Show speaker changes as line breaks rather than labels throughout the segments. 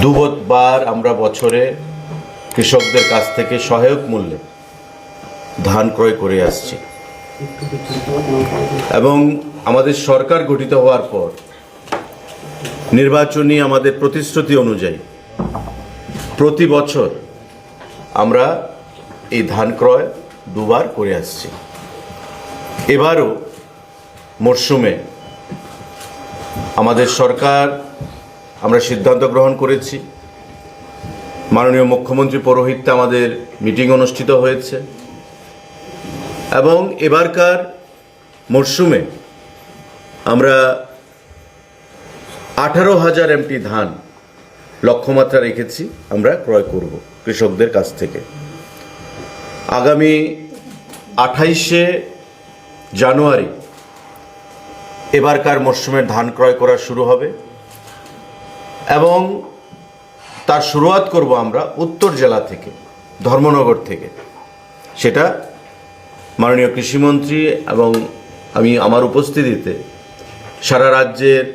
দুবার আমরা বছরে কৃষকদের কাছ থেকে সহায়ক মূল্যে ধান ক্রয় করে আসছি এবং আমাদের সরকার গঠিত হওয়ার পর নির্বাচনী আমাদের প্রতিশ্রুতি অনুযায়ী প্রতি বছর আমরা এই ধান ক্রয় দুবার করে আসছি। এবারও মরশুমে আমাদের সরকার আমরা সিদ্ধান্ত গ্রহণ করেছি, মাননীয় মুখ্যমন্ত্রী পৌরোহিত্যে আমাদের মিটিং অনুষ্ঠিত হয়েছে এবং এবারকার মরশুমে আমরা 18,000 এমটি ধান লক্ষ্যমাত্রা রেখেছি আমরা ক্রয় করব কৃষকদের কাছ থেকে। আগামী 28শে জানুয়ারি এবারকার মরশুমের ধান ক্রয় করা শুরু হবে এবং তার শুরুয়াত করব আমরা উত্তর জেলা থেকে, ধর্মনগর থেকে। সেটা মাননীয় কৃষিমন্ত্রী এবং আমি আমার উপস্থিতিতে সারা রাজ্যের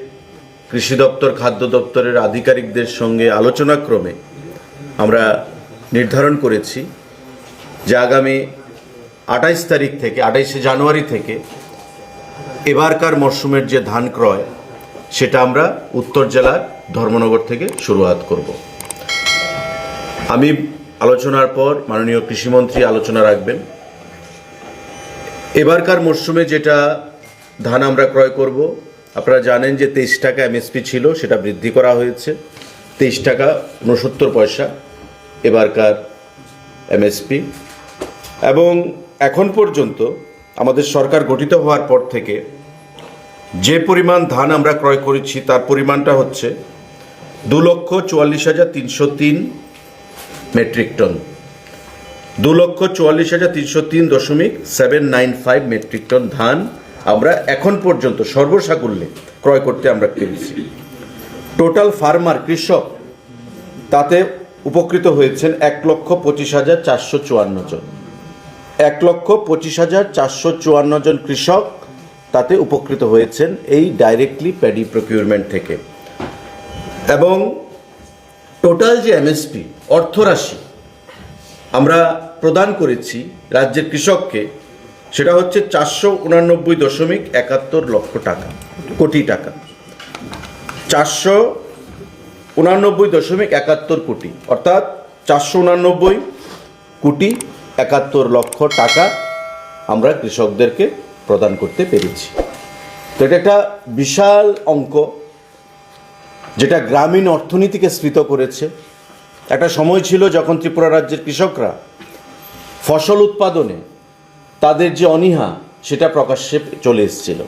কৃষি দপ্তর, খাদ্য দপ্তরের আধিকারিকদের সঙ্গে আলোচনাক্রমে আমরা নির্ধারণ করেছি যে আগামী 28শে জানুয়ারি থেকে এবারকার মরশুমের যে ধান ক্রয় সেটা আমরা উত্তর জেলার ধর্মনগর থেকে শুরুয়াত করব। আমি আলোচনার পর মাননীয় কৃষিমন্ত্রী আলোচনা রাখবেন। এবারকার মরশুমে যেটা ধান আমরা ক্রয় করব, আপনারা জানেন যে 23 টাকা এমএসপি ছিল, সেটা বৃদ্ধি করা হয়েছে 23 টাকা 69 পয়সা এবারকার এমএসপি। এবং এখন পর্যন্ত আমাদের সরকার গঠিত হওয়ার পর থেকে যে পরিমাণ ধান আমরা ক্রয় করেছি তার পরিমাণটা হচ্ছে 2,44,303 মেট্রিক টন। 2,44,303.795 মেট্রিক টন ধান আমরা এখন পর্যন্ত সর্বসাকুল্যে ক্রয় করতে আমরা পেরেছি। টোটাল ফার্মার কৃষক তাতে উপকৃত হয়েছেন 1,25,454 জন। 1,25,454 জন কৃষক তাতে উপকৃত হয়েছেন এই ডাইরেক্টলি প্যাডি প্রকিউরমেন্ট থেকে। এবং টোটাল যে এমএসপি অর্থরাশি আমরা প্রদান করেছি রাজ্যের কৃষককে সেটা হচ্ছে 489.71 লক্ষ টাকা, কোটি টাকা। 489.71 কোটি, অর্থাৎ 489,71 লক্ষ টাকা আমরা কৃষকদেরকে প্রদান করতে পেরেছি। তো এটা একটা বিশাল অঙ্ক যেটা গ্রামীণ অর্থনীতিকে স্ফীত করেছে। একটা সময় ছিল যখন ত্রিপুরা রাজ্যের কৃষকরা ফসল উৎপাদনে তাদের যে অনীহা সেটা প্রকাশ্যে চলে এসেছিল।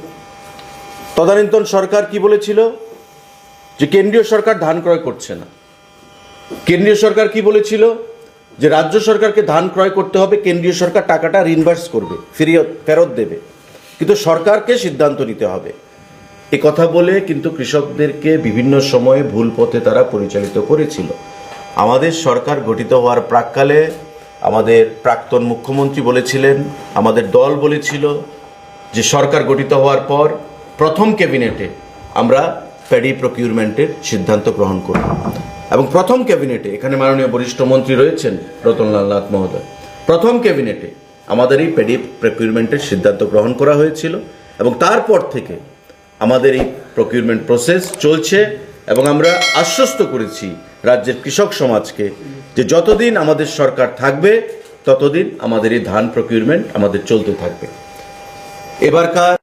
তদানীন্তন সরকার কি বলেছিল যে কেন্দ্রীয় সরকার ধান ক্রয় করছে না। কেন্দ্রীয় সরকার কি বলেছিল যে রাজ্য সরকারকে ধান ক্রয় করতে হবে, কেন্দ্রীয় সরকার টাকাটা রিইনভার্স করবে, ফেরত দেবে, কিন্তু সরকারকে সিদ্ধান্ত নিতে হবে। এ কথা বলে কিন্তু কৃষকদেরকে বিভিন্ন সময়ে ভুল পথে তারা পরিচালিত করেছিল। আমাদের সরকার গঠিত হওয়ার প্রাক্কালে আমাদের প্রাক্তন মুখ্যমন্ত্রী বলেছিলেন, আমাদের দল বলেছিল যে সরকার গঠিত হওয়ার পর প্রথম ক্যাবিনেটে আমরা প্যাডি প্রকিউরমেন্টের সিদ্ধান্ত গ্রহণ করব। এবং প্রথম ক্যাবিনেটে, এখানে মাননীয় বরিষ্ঠ মন্ত্রী রয়েছেন রতনলাল নাথ মহোদয়, প্রথম ক্যাবিনেটে আমাদের এই প্যাডি প্রকিউরমেন্টের সিদ্ধান্ত গ্রহণ করা হয়েছিল এবং তারপর থেকে আমাদের এই প্রকিউরমেন্ট প্রসেস চলছে এবং আমরা আশ্বস্ত করেছি রাজ্যের কৃষক সমাজকে যে যতদিন আমাদের সরকার থাকবে ততদিন আমাদের এই ধান প্রকিউরমেন্ট আমাদের চলতে থাকবে। এবারকার